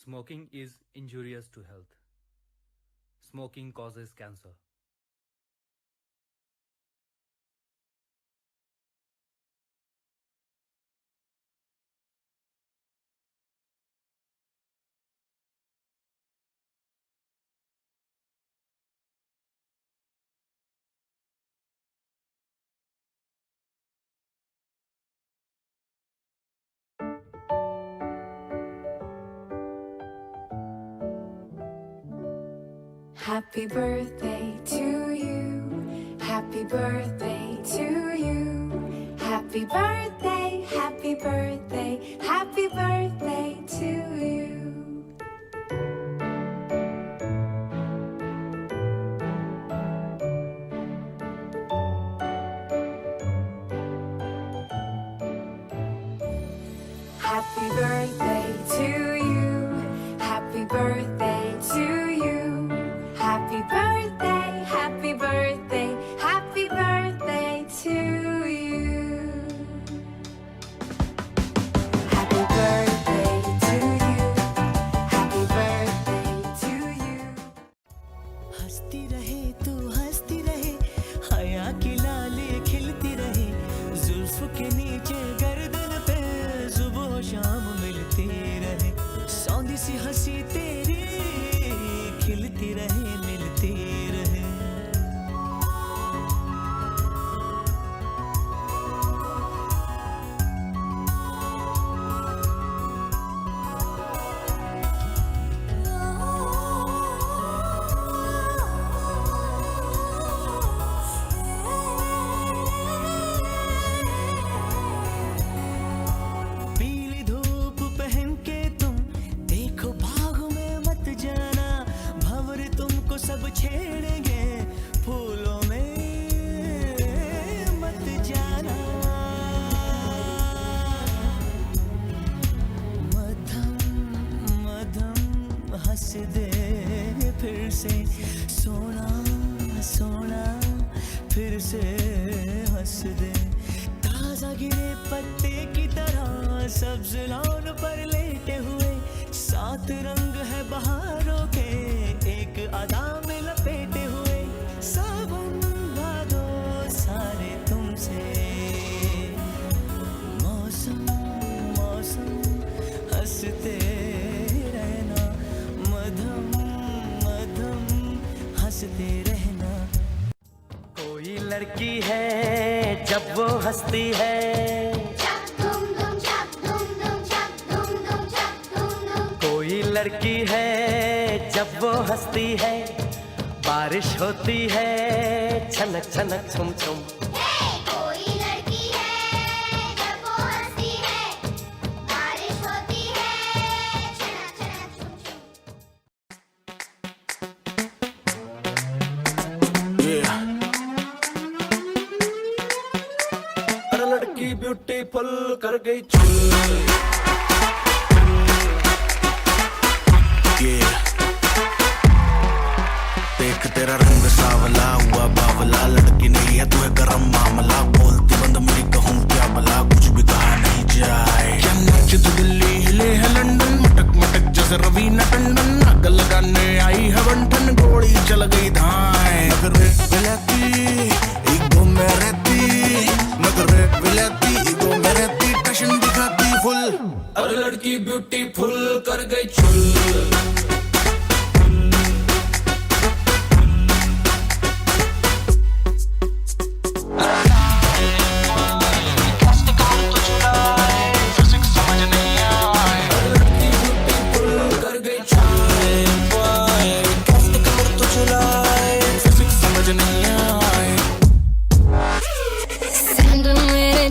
Smoking is injurious to health. Smoking causes cancer. Happy birthday to you. Happy birthday to you. Happy birthday, happy birthday, happy birthday to you. Happy birthday to you. Happy birthday to you. Happy birthday, happy birthday, happy birthday to you. Happy birthday to you. Happy birthday to you. हंसती रहे तू हंसती रहे, हया की लाली खिलती रहे, जुल्फ के नीचे गर्दन पे सुबह शाम मिलती रहे, सौंधी सी हंसी तेरी खिलती रहे मिलती रहे। पीली धूप पहन के तुम देखो बाग में मत जाना, भंवर तुमको सब छेड़ेंगे फूलों में मत जाना। मधम मधम हंस दे फिर से, सोना सोना फिर से हंस दे, ताजा गिरे पत्ते की तरह सब्ज लॉन पर लेटे हुए, सात रंग है बहारों के एक अदा में लपेटे हुए, सावन भादो सारे तुमसे, मौसम मौसम हंसते रहना, मधम मधम हंसते रहना। कोई लड़की है जब वो हंसती है, कोई लड़की है जब वो हंसती है, बारिश होती है छनक छनक छुम छुम। कोई लड़की है जब वो हंसती है, बारिश होती है छनक छनक छुम छुम। अरे लड़की ब्यूटीफुल कर गई चुल। देख तेरा रंग सावला हुआ बावला, लड़की नहीं है तू है गरम मामला, बोलती बंद मुड़ी कहूँ क्या भला, कुछ भी कहा नहीं जाए। क्या नाच तो दिल्ली हिले है लंदन, मटक मटक जैसे रवीना टंडन, आग लगाने आई है बंठन, गोली चल गई धाए। नगरे विलाती ईगो में रहती, नगरे विलाती ईगो में रहती, टशन दिखाती फुल। अरे लड़की ब्यूटीफुल कर गई चुल।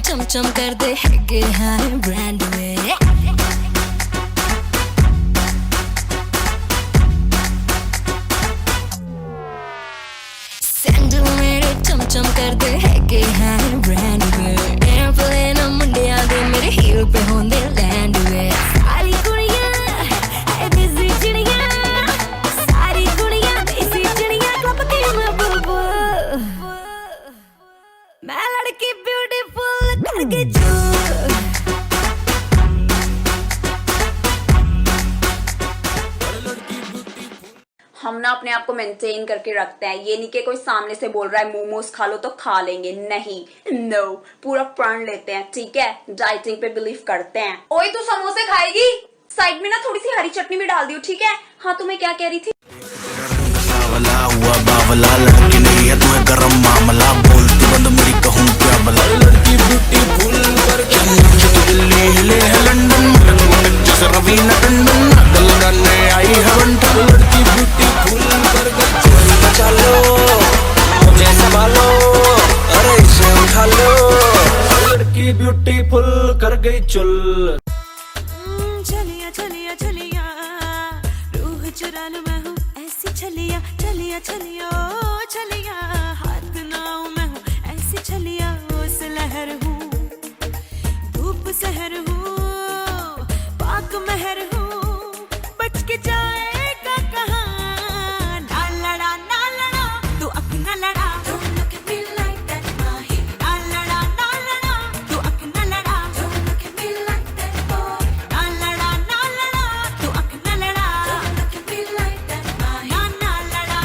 चमचम कर दे हैगे हाय ब्रांड में, सैंडल मेरे चमचम कर दे हैगे हाय ब्रांड में, एयरप्लेन मुंडिया दे मेरे हील पे होंदे लैंड में। सारी कुड़ियां है देसी चिड़ियां, सारी कुड़ियां देसी चिड़ियां, क्लब की मैं बुलबुल, मैं लड़की ब्यूटीफुल करके चुल। अपने आप को मेंटेन करके रखते हैं। ये नहीं कि कोई सामने से बोल रहा है मोमोज खा लो तो खा लेंगे, नहीं, नो, पूरा प्रण लेते हैं, ठीक है, डाइटिंग पे बिलीव करते हैं। ओए तू समोसे खाएगी? साइड में ना थोड़ी सी हरी चटनी भी डाल दियो, ठीक है। हाँ तो मैं क्या कह रही थी? सावला हुआ बावला, लड़की नहीं है तुम्हें गरम मामला, बोलती बंद मेरी कहूँ क्या भला, लड़की ब्यूटी फुल पर दिल्ली हिले है लंदन, जैसे रवीना टंडन नकल लगाने आई है बंठन, लड़की ब्यूटी फुल पर बचा लो मुझे संभालो, अरे इसे उठा लो, लड़की ब्यूटीफुल कर गई चुल। चलिया चलिया चलिया रूह चुरा लूं मैं हूँ ऐसी छलिया, चलिया चलिया ओ चलिया, हाथ ना हूँ मैं हूँ ऐसी छलिया, उस लहर हूँ धूप सहर हूँ पाक महर हूँ, बच के जाएगा कहाँ, ना लड़ा तू अपना लड़ा, Don't look at me like that, माही, ना लड़ा तू अपना लड़ा, Don't look at me like that, boy, ना लड़ा तू अपना लड़ा, Don't look at me like that, माही, ना लड़ा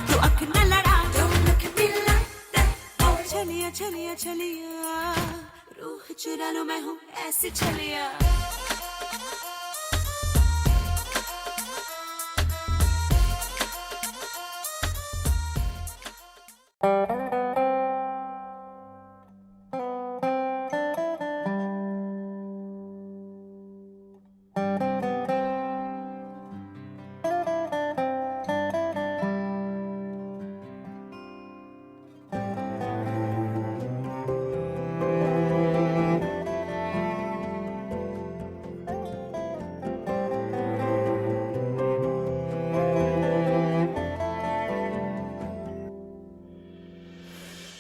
तू अपना लड़ा, Don't look at me like that, boy। चलिया चलिया चलिया रूह चुरा लूं मैं हूँ ऐसी छलिया।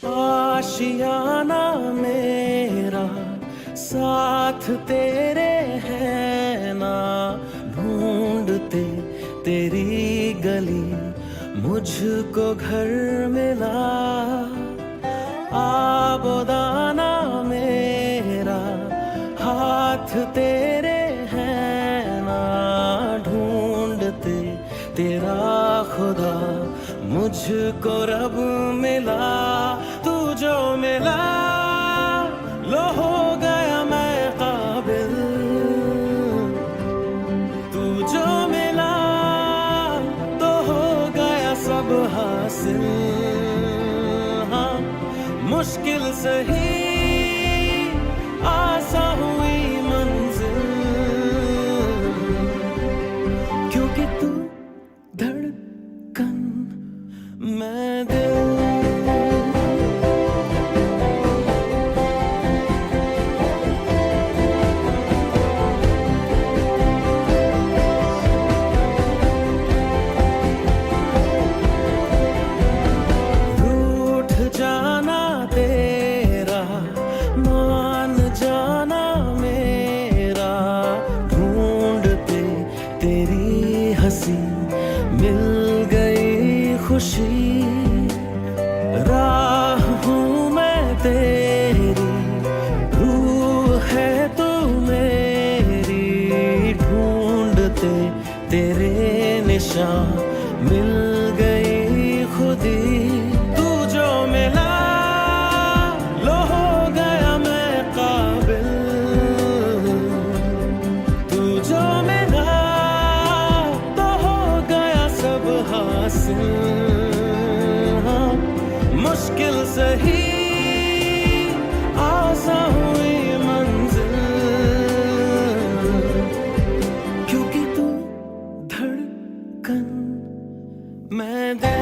आशियाना मेरा साथ तेरे है ना, ढूंढते तेरी गली मुझको घर मिला, आबोदाना मेरा हाथ तेरे है ना, ढूंढते तेरा खुदा मुझको रब मिला, तू जो मिला लो हो गया मैं काबिल, तू जो मिला तो हो गया सब हासिल, हाँ मुश्किल सही आसा हुई मंजिल, क्योंकि तू धड़कन मैं दिल। रूठ जाना तेरा मान जाना मेरा, ढूंढते तेरी हंसी मिल गई खुशी, राह हूँ मैं तेरी रूह है तू मेरी, ढूंढते तेरे निशान मिल गई खुदी, तू जो मिला लो हो गया मैं काबिल, तू जो मिला तो हो गया सब हासिल, हाँ मुश्किल सही आसा हुई मंजिल, क्योंकि तू धड़कन मैं दिल।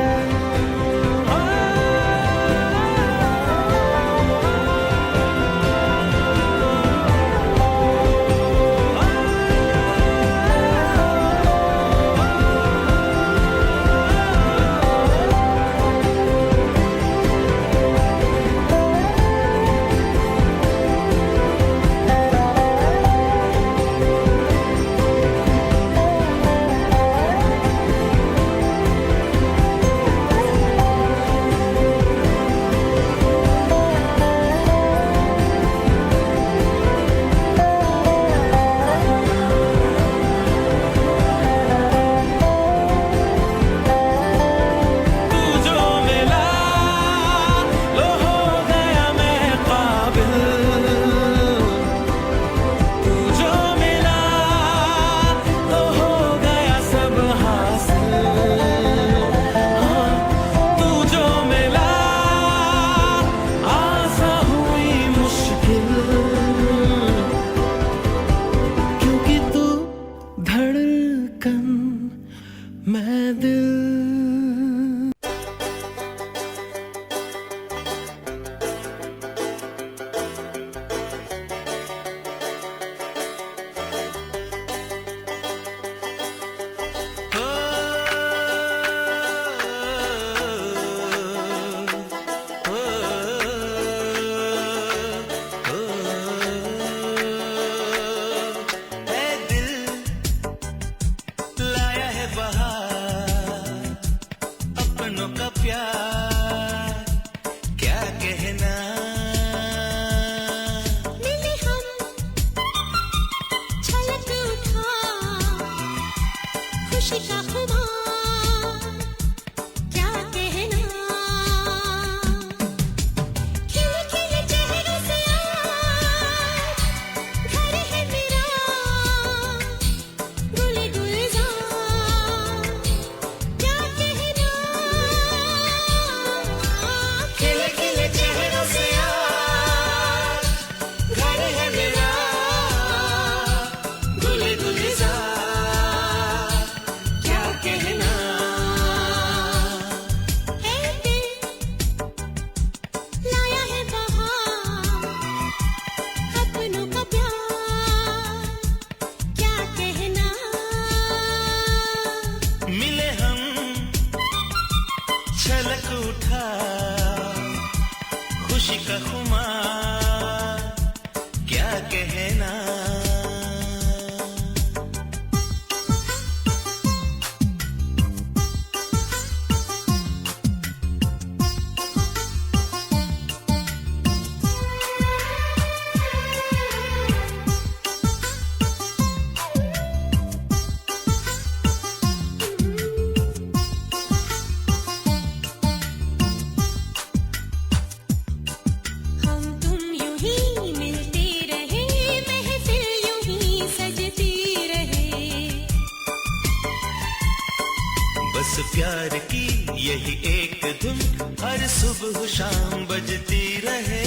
प्यार की यही एक धुन हर सुबह शाम बजती रहे।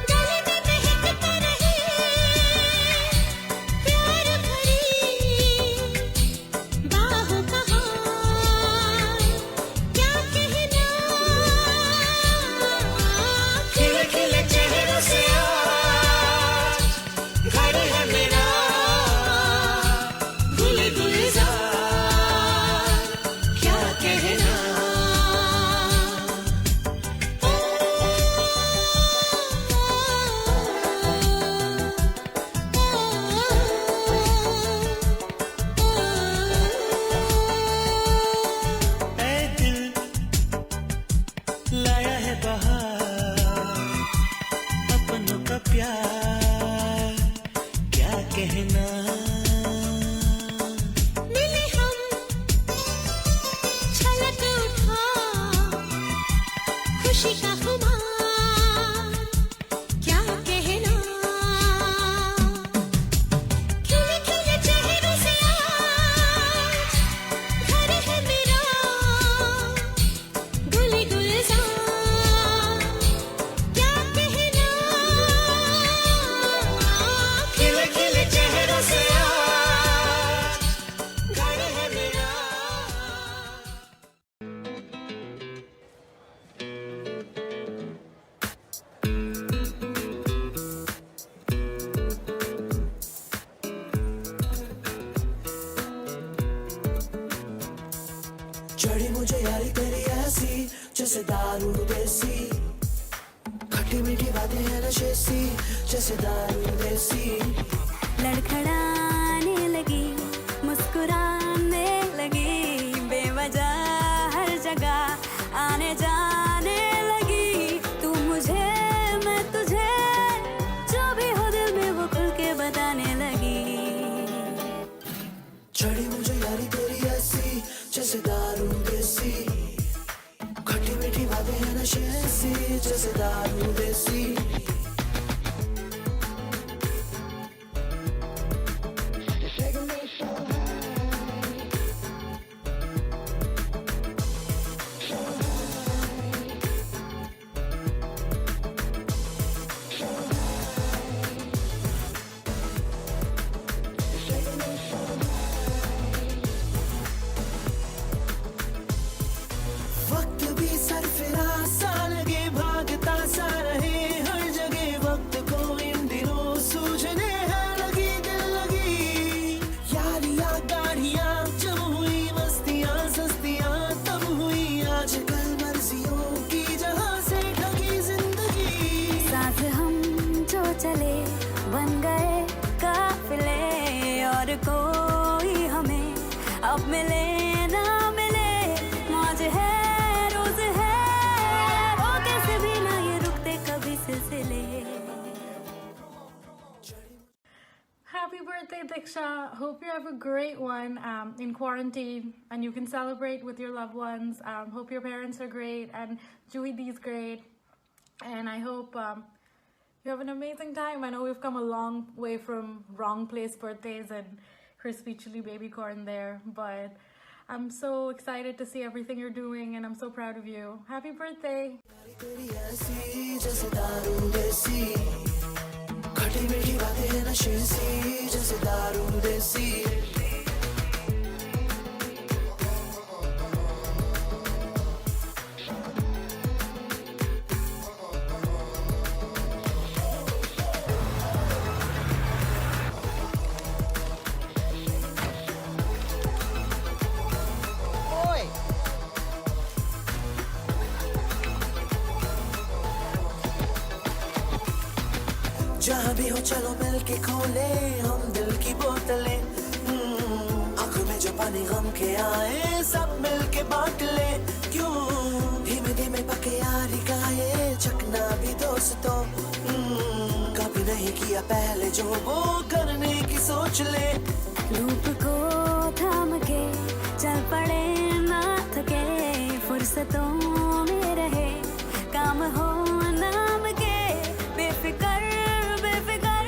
गले में महकता रहे प्यार भरी बाहों का हार, क्या कहना खिले खिले चेहरों से आज घर है मेरा, गुले गुलजार क्या कहना। ऐ दिल लाया है बहार, अपनों का प्यार क्या कहना। मिले हम छलक उठा खुशी का खुमार, क्या कहना खिले खिले चेहरों से आज घर है मेरा, गुली गुलजार क्या कहना खिले खिले चेहरों से आज घर है मेरा। चढ़ी मुझे यारी तेरी ऐसी जैसे दारू देसी, खट्टी मीठी बातें हैं नशे सी जैसे दारू देसी। लड़खड़ाने लगी मुस्कुराने लगी, बेवजह हर जगह आने जाने लगी, तू मुझे मैं तुझे जो भी हो दिल में वो खुल के बताने लगी। चढ़ी मुझे यारी तेरी ऐसी जैसे दारू देसी, खट्टी मीठी बातें हैं नशे सी जैसे दारू देसी। वक्त भी सरफिरा सा लगे, भागता सा रहे हर जगह, वक्त को इन दिनों सूझने है लगी दिल लगी। यारियां गाड़ियां जब हुई, मस्तियां सस्तियां तब हुई, आजकल मर्जियों की जहां से ठगी जिंदगी। साथ हम जो चले बन गए काफिले, और कोई हमें अब मिले ना मिले, मौज है रोज है रोके से भी ना ये रुकते कभी सिलसिले। Happy birthday, Diksha. Hope you have a great one in quarantine and you can celebrate with your loved ones. Hope your parents are great and Juhidi's great. And I hope you have an amazing time. I know we've come a long way from wrong place birthdays and crispy chili baby corn there. But I'm so excited to see everything you're doing and I'm so proud of you. Happy birthday. तेरी ऐसी जैसे दारू देसी, खट्टी मीठी बातें हैं नशे सी जैसे दारू देसी। जहाँ भी हो चलो मिल के खोले हम दिल की बोतलें, आंखों में जो पानी गम के आए सब मिल के बांट ले। क्यों धीमे धीमे पके यारी का ये चकना भी दोस्तों, कभी नहीं किया पहले जो वो करने की सोच ले। रूप को थाम के चल पड़े ना थके, फुर्सतों में रहे काम हो नाम के, बेफिकर बेफिकर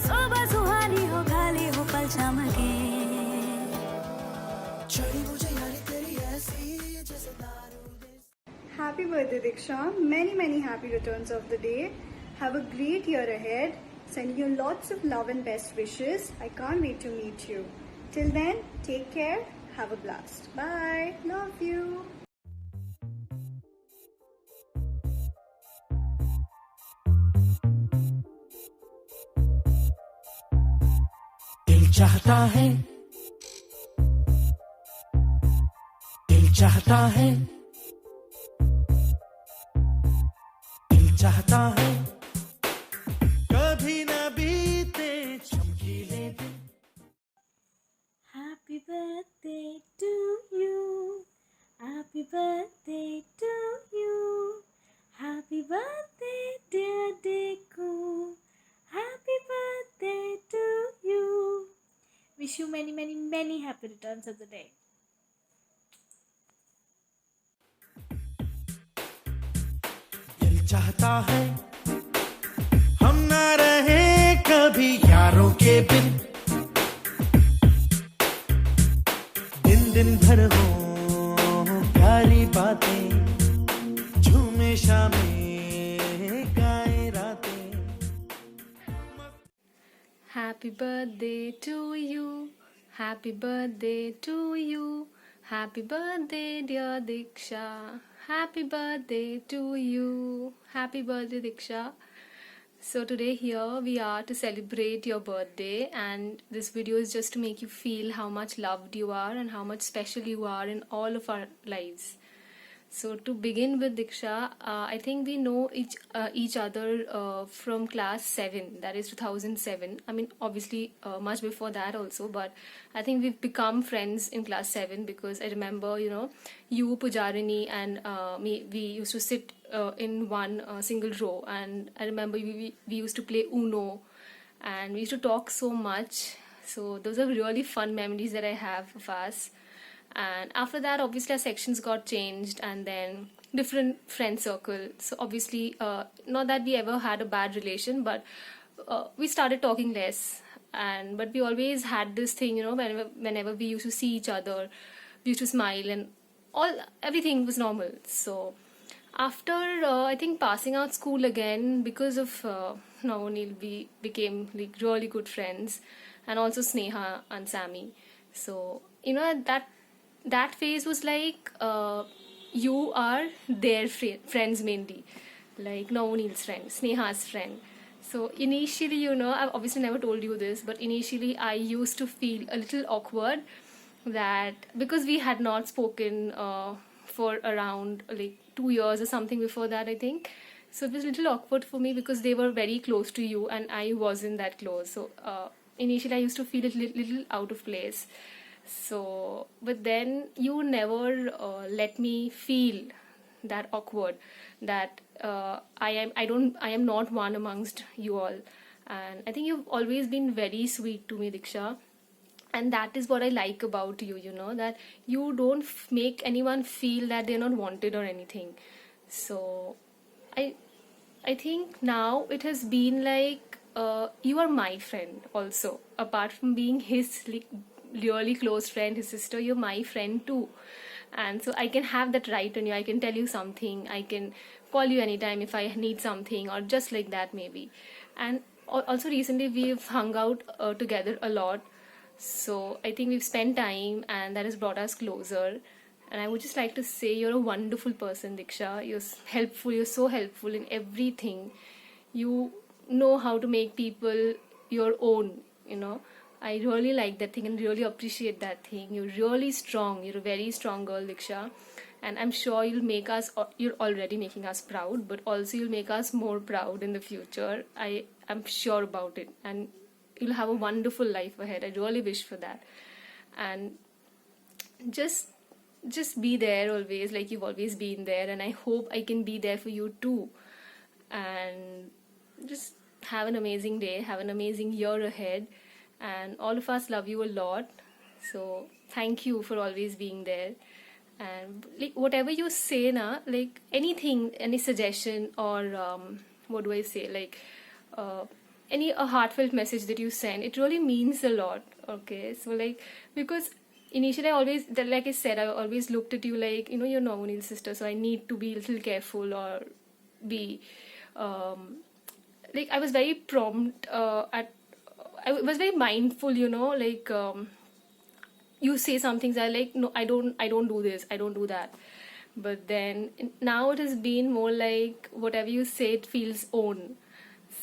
सुबह सुहानी हो खाली हो पल चमके। Happy birthday, Diksha. Many, many happy returns of the day. Have a great year ahead. Sending you lots of love and best wishes. I can't wait to meet you. Till then, take care. Have a blast. Bye. Love you. दिल चाहता है, दिल चाहता है, दिल चाहता है, कभी न बीते चमकीले दिन। Happy birthday to you. Happy birthday to you. Happy birthday, dear Deku. Happy birthday to you. Wish you many, many, many happy returns of the day. दिल चाहता है हम ना रहे कभी यारों के बिन, दिन दिन भर हो प्यारी बातें, झूमे शामें गाए रातें। Happy birthday to you. Happy birthday to you. Happy birthday, dear Diksha. Happy birthday to you. Happy birthday, Diksha. So today here we are to celebrate your birthday, and this video is just to make you feel how much loved you are and how much special you are in all of our lives. So to begin with, Diksha, I think we know each other from class 7, that is 2007. I mean, obviously much before that also, but I think we've become friends in class 7 because I remember, you, Pujarini, and me, we used to sit in one single row, and I remember we used to play Uno, and we used to talk so much. So those are really fun memories that I have of us. And after that, obviously our sections got changed, and then different friend circle. So obviously not that we ever had a bad relation, but we started talking less, but we always had this thing, whenever we used to see each other, we used to smile, and everything was normal. So after I think passing out school again, because of Navonil, we became like really good friends, and also Sneha and Sammy. So that phase was like you are their friends mainly, like Navonil's friend, Sneha's friend. So initially, I've obviously never told you this, but initially I used to feel a little awkward that because we had not spoken for around like 2 years or something before that, I think. So it was a little awkward for me because they were very close to you and I wasn't that close. So initially I used to feel a little out of place. So, but then you never let me feel that awkward, that I am not one amongst you all. And I think you've always been very sweet to me, Diksha. And that is what I like about you, that you don't make anyone feel that they're not wanted or anything. So I think now it has been like you are my friend also, apart from being his really close friend, his sister, you're my friend too. And so I can have that right on you. I can tell you something, I can call you anytime if I need something, or just like that maybe. And also recently we've hung out together a lot, so I think we've spent time and that has brought us closer. And I would just like to say you're a wonderful person, Diksha. You're helpful, you're so helpful in everything. You know how to make people your own, I really like that thing and really appreciate that thing. You're really strong. You're a very strong girl, Diksha. And I'm sure you're already making us proud, but also you'll make us more proud in the future. I'm sure about it. And you'll have a wonderful life ahead. I really wish for that. And just be there always, like you've always been there. And I hope I can be there for you too. And just have an amazing day. Have an amazing year ahead. And all of us love you a lot, so thank you for always being there. And like whatever you say na, like anything, any suggestion, or what do I say, like a heartfelt message that you send, it really means a lot. Okay, so like, because initially I always, like I said, I always looked at you like, you're Nomonil's sister, so I need to be a little careful or be like I was very prompt I was very mindful, like you say some things I like, no, I don't do this, I don't do that. But then now it has been more like whatever you say, it feels own.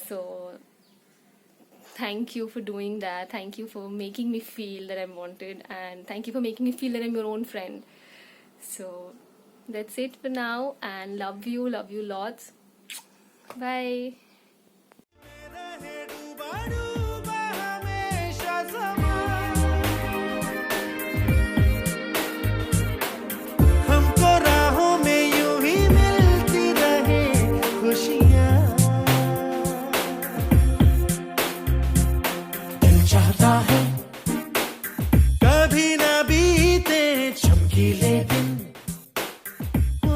So thank you for doing that. Thank you for making me feel that I'm wanted, and thank you for making me feel that I'm your own friend. So that's it for now, and love you lots. Bye. रहे डूबा डूबा हमेशा समा हमको राहों में यूं ही मिलती रहे खुशियाँ दिल चाहता है कभी ना बीते चमकीले दिन ओ,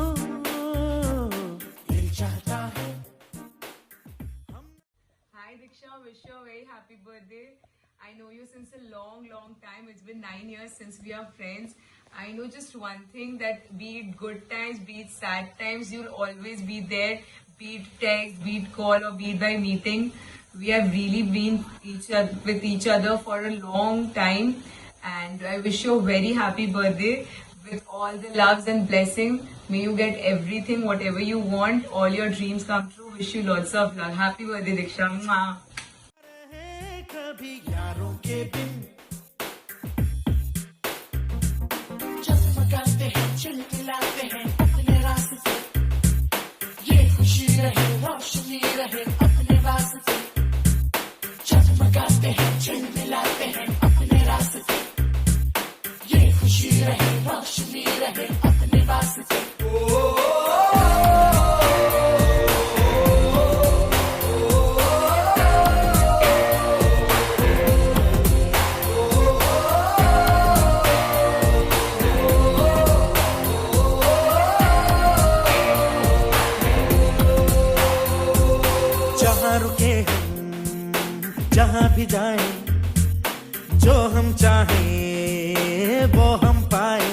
दिल चाहता है Hi Diksha, wish you a very happy birthday. I know you since a long time. It's been 9 years since we are friends. I know just one thing, that be it good times, be it sad times, you'll always be there. Be it text, be it call, or be it by meeting. We have really been with each other for a long time. And I wish you a very happy birthday with all the loves and blessings. May you get everything, whatever you want, all your dreams come true. Wish you lots of love. Happy birthday, Diksha. Mwah. रहे कभी यारों के बिन जगमगाते हैं चिलमिलाते हैं अपने रास्ते ये खुशी रहे रोशनी रहे अपने रास्ते जगमगाते हैं चिलमिलाते हैं अपने रास्ते ये खुशी रहे रोशनी रहे अपने रास्ते जहाँ रुके हम जहाँ भी जाएं जो हम चाहें वो हम पाए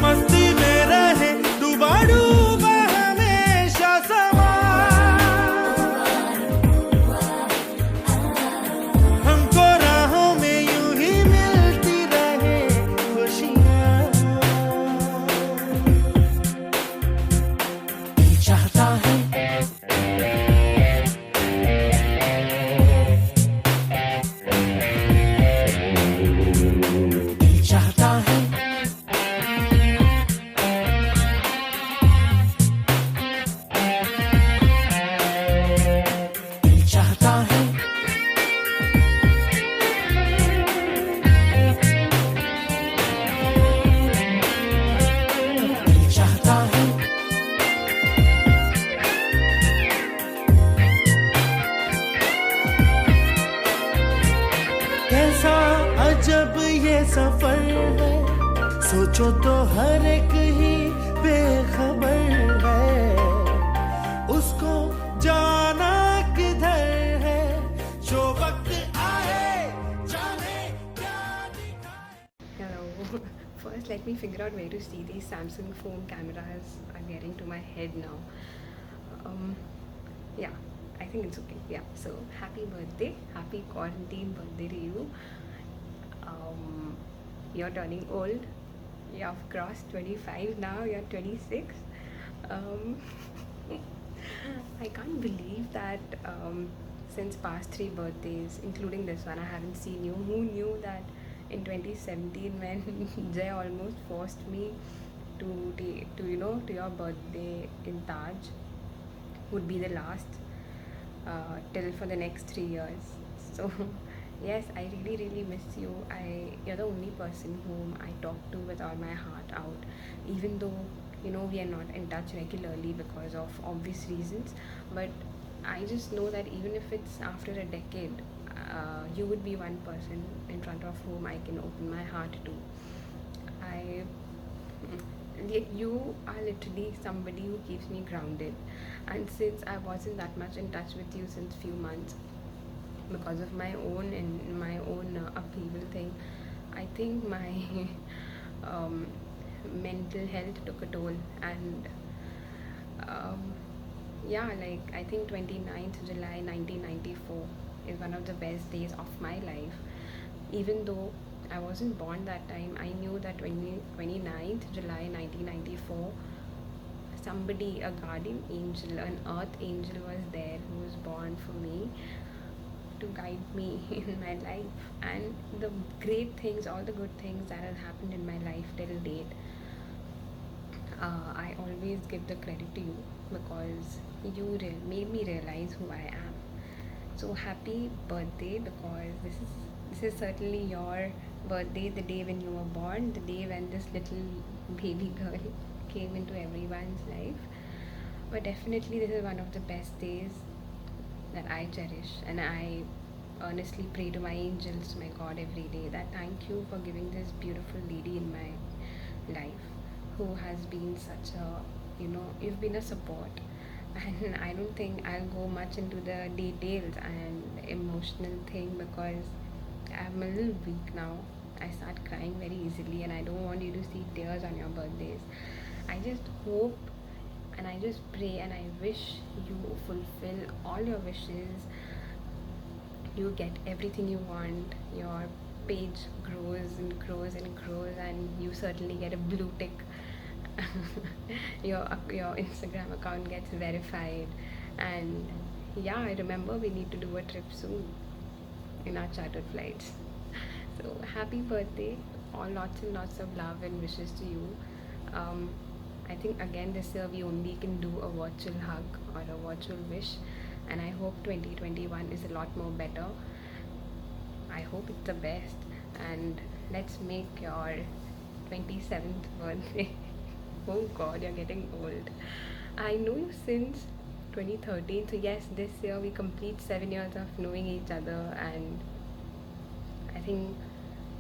मस्ती में रहे डूबा डूबा हमेशा समा हमको राहों में यूं ही मिलती रहे खुशियाँ दिल चाहता है दिल चाहता है दिल चाहता है दिल चाहता है कैसा अजब ये सफर है सोचो तो हर एक ही बेखबर है उसको जाना किधर है जो वक्त आए जाने क्या दिखाए Hello. First, let me figure out where to see these Samsung phone cameras are getting to my head now. Yeah, I think it's okay. Yeah. So happy birthday, happy quarantine birthday to you. You're turning old. You've crossed 25 now. You're 26. I can't believe that since past 3 birthdays, including this one, I haven't seen you. Who knew that in 2017, when Jay almost forced me to your birthday in Taj, would be the last till for the next 3 years. So yes, I really miss you. You're the only person whom I talk to with all my heart out, even though we are not in touch regularly because of obvious reasons. But I just know that even if it's after a decade, you would be one person in front of whom I can open my heart to. You are literally somebody who keeps me grounded, and since I wasn't that much in touch with you since few months because of my own upheaval thing, I think my mental health took a toll, and yeah, like I think 29th July 1994 is one of the best days of my life. Even though I wasn't born that time, I knew that 29th July 1994, somebody, a guardian angel, an earth angel was there who was born for me to guide me in my life. And the great things, all the good things that has happened in my life till date, I always give the credit to you, because you made me realize who I am. So happy birthday, because this is certainly your birthday, the day when you were born, the day when this little baby girl came into everyone's life. But definitely this is one of the best days that I cherish, and I earnestly pray to my angels, to my God, every day, that thank you for giving this beautiful lady in my life, who has been such a, you've been a support. And I don't think I'll go much into the details and emotional thing, because I'm a little weak now. I start crying very easily, and I don't want you to see tears on your birthdays. I just hope and I just pray and I wish you fulfill all your wishes. You get everything you want. Your page grows and grows and grows, and you certainly get a blue tick. your Instagram account gets verified, and yeah, I remember we need to do a trip soon in our chartered flights. So happy birthday, all lots and lots of love and wishes to you. I think again this year we only can do a virtual hug or a virtual wish, and I hope 2021 is a lot more better. I hope it's the best, and let's make your 27th birthday. Oh god, you're getting old. I know you since 2013, so yes, this year we complete 7 years of knowing each other, and I think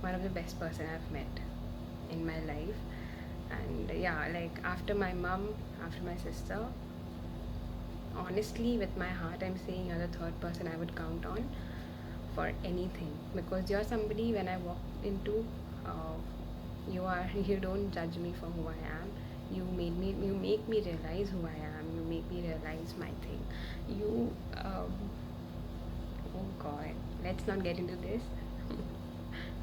one of the best person I've met in my life. And yeah, like after my mom, after my sister, honestly with my heart I'm saying you're the third person I would count on for anything, because you're somebody when I walk into, you don't judge me for who I am. You make me realize who I am. You make me realize my thing. You oh god, let's not get into this.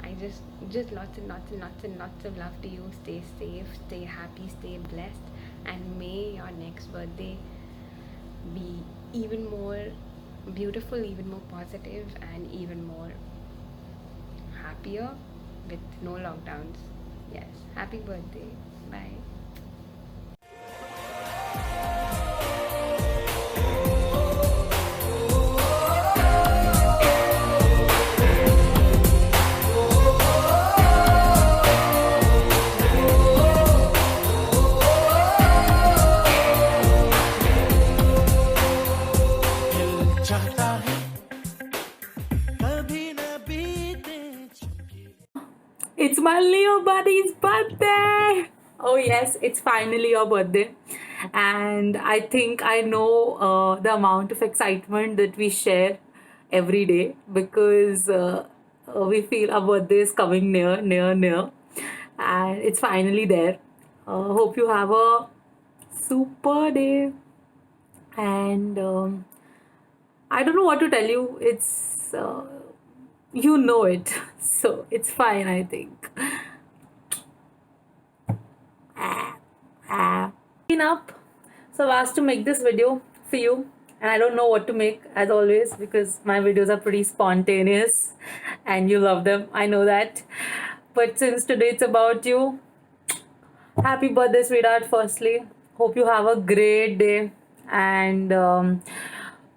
I just lots and lots and lots and lots of love to you. Stay safe, stay happy, stay blessed, and may your next birthday be even more beautiful, even more positive, and even more happier with no lockdowns. Yes, happy birthday. Bye. It's my Leo buddy's birthday. Oh yes, it's finally your birthday, and I think I know the amount of excitement that we share every day, because we feel our birthday is coming near, and it's finally there. Hope you have a super day, and I don't know what to tell you. It's you know it, so it's fine, I think. Clean up, so I asked to make this video for you, and I don't know what to make as always, because my videos are pretty spontaneous and you love them, I know that. But since today it's about you, happy birthday sweetheart. Firstly, hope you have a great day, and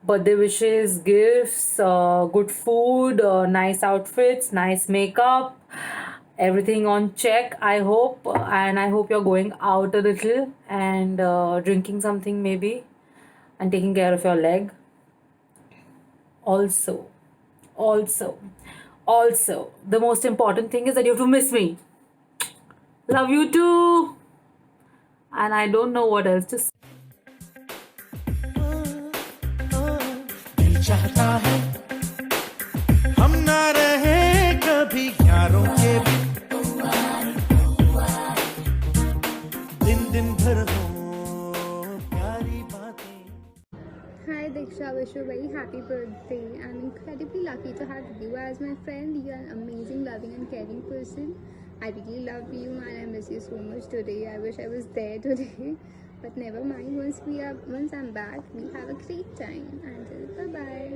birthday wishes, gifts, good food, nice outfits, nice makeup, everything on check, I hope. And I hope you're going out a little and drinking something maybe, and taking care of your leg. Also, the most important thing is that you have to miss me. Love you too. And I don't know what else to say. दिल चाहता है हम ना रहे कभी यारों के भी दिन भर हो प्यारी बातें. Hi Diksha, wish you a very happy birthday. I'm incredibly lucky to have you as my friend. You are an amazing, loving and caring person. I really love you and I miss you so much today. I wish I was there today. But never mind, once I'm back, we'll have a great time. Until bye-bye.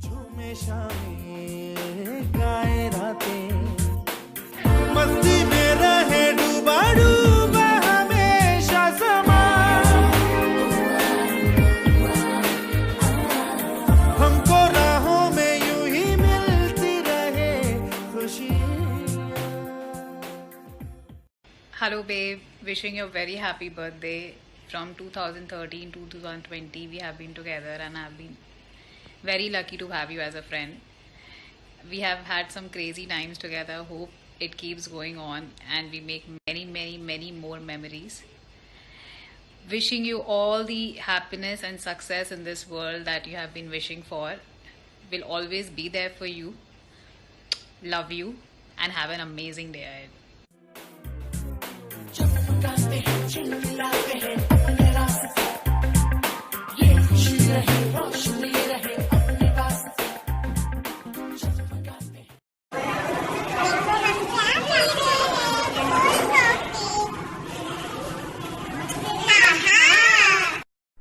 झूमे शामें गाए रातें, मस्ती में रहे डूबा डूबा हमेशा समा. हमको राहों में यूं ही मिलती रहे खुशियाँ. Hello babe, wishing you a very happy birthday. From 2013 to 2020 we have been together and I have been very lucky to have you as a friend. We have had some crazy times together. Hope it keeps going on and we make many more memories. Wishing you all the happiness and success in this world that you have been wishing for. Will always be there for you. Love you and have an amazing day ahead.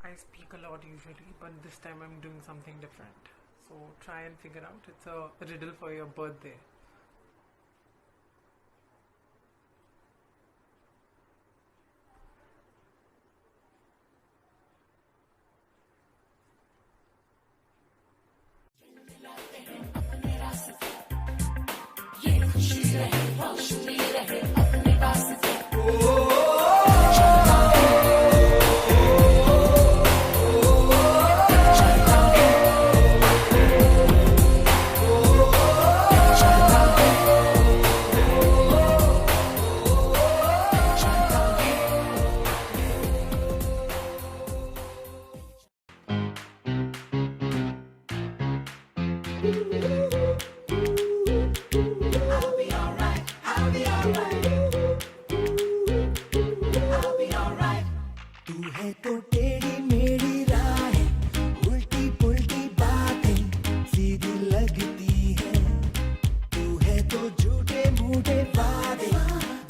I speak a lot usually, but this time I'm doing something different. So try and figure out. It's a riddle for your birthday. तू है तो टेढ़ी मेढ़ी राहें, उल्टी पुल्टी बातें सीधी लगती है. तू है तो झूठे मूठे वादे,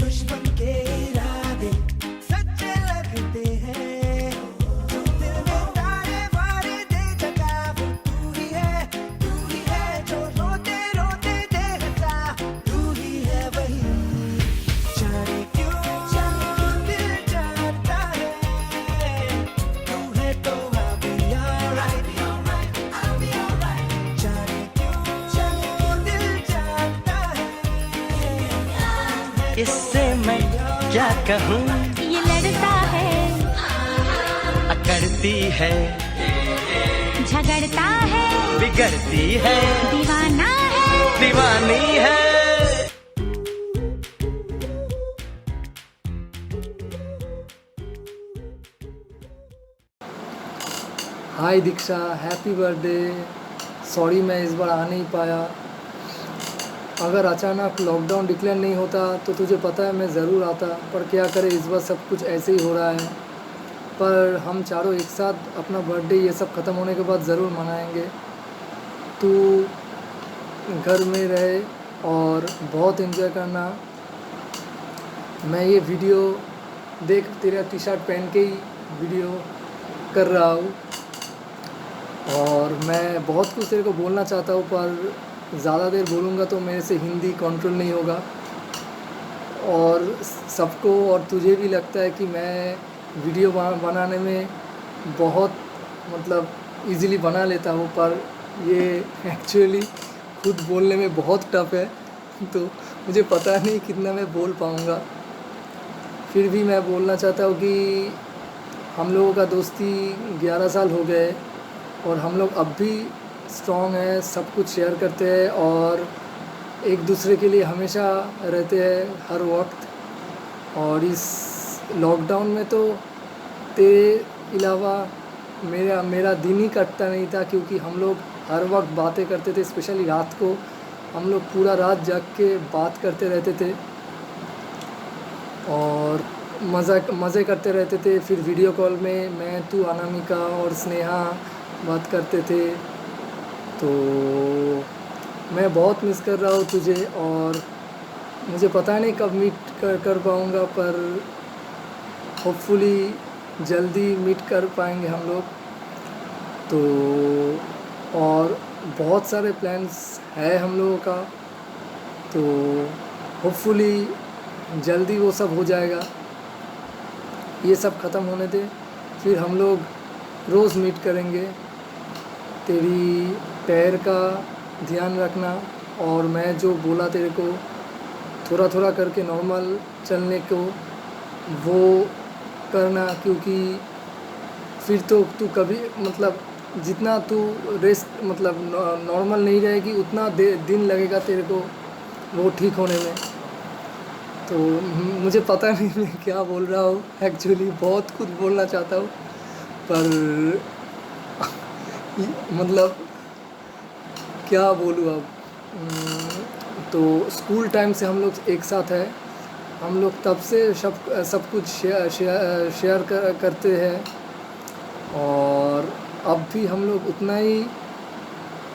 दुश्मन के इरादे सच्चे लगते हैं. तू दिल में तारे वारे दे जगा, वो तू ही है जो रोते रोते दे हंसा. तू ही है वही जाने क्यों दिल जाता है. तू है तो I'll be alright, जाने क्यों दिल जाता है. इससे मैं क्या कहूँ, ये लड़ता है, अकड़ती है, झगड़ता है, बिगड़ती है, दीवाना है, दीवानी है. हाय दीक्षा, हैप्पी बर्थडे. सॉरी मैं इस बार आ नहीं पाया. अगर अचानक लॉकडाउन डिक्लेयर नहीं होता तो तुझे पता है मैं ज़रूर आता, पर क्या करें इस बार सब कुछ ऐसे ही हो रहा है. पर हम चारों एक साथ अपना बर्थडे ये सब ख़त्म होने के बाद ज़रूर मनाएंगे. तू घर में रहे और बहुत एंजॉय करना. मैं ये वीडियो देख तेरा टी शर्ट पहन के ही वीडियो कर रहा हूँ और मैं बहुत कुछ तेरे को बोलना चाहता हूँ, पर ज़्यादा देर बोलूँगा तो मेरे से हिंदी कंट्रोल नहीं होगा. और सबको और तुझे भी लगता है कि मैं वीडियो बनाने में बहुत मतलब इजीली बना लेता हूँ, पर ये एक्चुअली खुद बोलने में बहुत टफ है. तो मुझे पता नहीं कितना मैं बोल पाऊँगा. फिर भी मैं बोलना चाहता हूँ कि हम लोगों का दोस्ती 11 साल हो गए और हम लोग अब भी स्ट्रॉन्ग हैं, सब कुछ शेयर करते हैं और एक दूसरे के लिए हमेशा रहते हैं हर वक्त. और इस लॉकडाउन में तो तेरे अलावा मेरा दिन ही कटता नहीं था, क्योंकि हम लोग हर वक्त बातें करते थे. स्पेशली रात को हम लोग पूरा रात जाग के बात करते रहते थे. और मज़े करते रहते थे। फिर वीडियो कॉल में मैं, तू, अनामिका और स्नेहा बात करते थे। तो मैं बहुत मिस कर रहा हूँ तुझे, और मुझे पता नहीं कब मीट कर पाऊँगा, पर होपफुली जल्दी मीट कर पाएंगे हम लोग। तो और बहुत सारे प्लान्स है हम लोगों का, तो होपफुली जल्दी वो सब हो जाएगा। ये सब ख़त्म होने दे, फिर हम लोग रोज़ मीट करेंगे। तेरी पैर का ध्यान रखना, और मैं जो बोला तेरे को थोड़ा थोड़ा करके नॉर्मल चलने को, वो करना, क्योंकि फिर तो तू कभी मतलब जितना तू रेस्ट मतलब नॉर्मल नहीं रहेगी, उतना दिन लगेगा तेरे को वो ठीक होने में। तो मुझे पता नहीं मैं क्या बोल रहा हूँ, एक्चुअली बहुत कुछ बोलना चाहता हूँ, पर मतलब क्या बोलूँ अब। तो स्कूल टाइम से हम लोग एक साथ है, हम लोग तब से सब कुछ शेयर करते हैं, और अब भी हम लोग उतना ही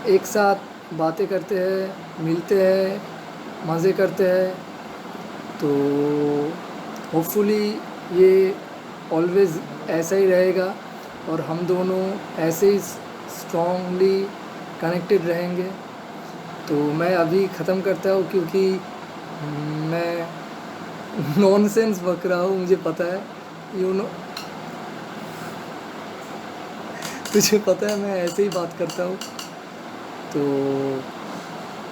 एक साथ बातें करते हैं, मिलते हैं, मज़े करते हैं। तो होपफुली ये ऑलवेज़ ऐसा ही रहेगा, और हम दोनों ऐसे ही स्ट्रॉन्गली कनेक्टेड रहेंगे। तो मैं अभी ख़त्म करता हूँ, क्योंकि मैं नॉनसेंस बक रहा हूँ, मुझे पता है, यू नो, तुझे पता है मैं ऐसे ही बात करता हूँ। तो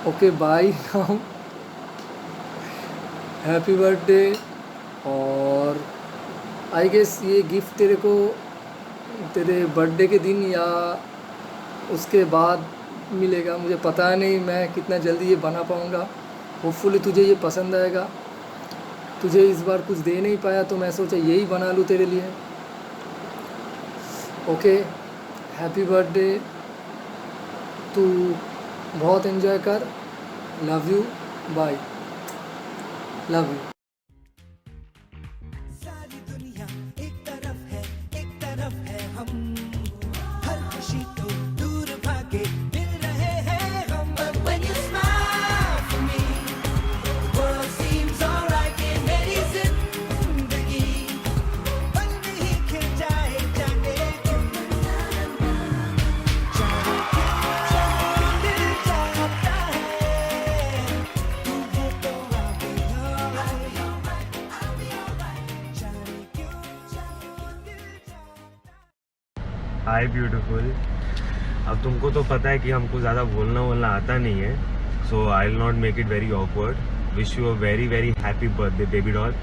okay, bye now, happy birthday. और आई गेस ये गिफ्ट तेरे को तेरे बर्थडे के दिन या उसके बाद मिलेगा, मुझे पता नहीं मैं कितना जल्दी ये बना पाऊँगा। होपफुली तुझे ये पसंद आएगा। तुझे इस बार कुछ दे नहीं पाया, तो मैं सोचा यही बना लूँ तेरे लिए। ओके, हैप्पी बर्थडे, तू बहुत एंजॉय कर, love you, bye, love you. सारी दुनिया एक तरफ है हम, हर खुशी तो दूर भागे मिल रहे हैं हम। But when you smile for me, world seems alright in मेरी जिंदगी, पल में ही खिल जाए जाने क्यों, जाने क्यों दिल चाहता है, तू है तो I'll be alright, जाने क्यों दिल चाहता। हाय ब्यूटीफुल। अब तुमको तो पता है कि हमको ज़्यादा बोलना आता नहीं है, so I will not make it very awkward. Wish you a very very happy birthday baby doll.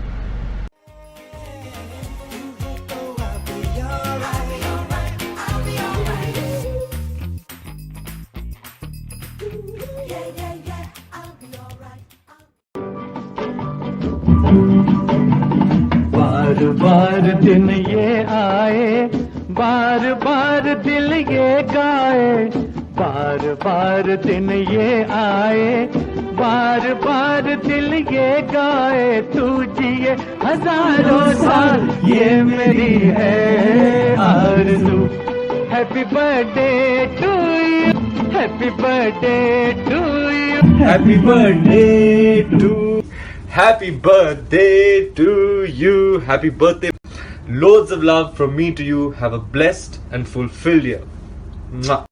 बार बार दिन ये आए, बार बार दिल ये गाए, बार बार दिन ये आए, बार बार दिल ये गाए, तू जिए हजारों साल, ये मेरी है आरज़ू। Happy birthday to you, happy birthday to you, happy birthday to, Happy birthday to you. Happy birthday. Loads of love from me to you. Have a blessed and fulfilled year. Mwah.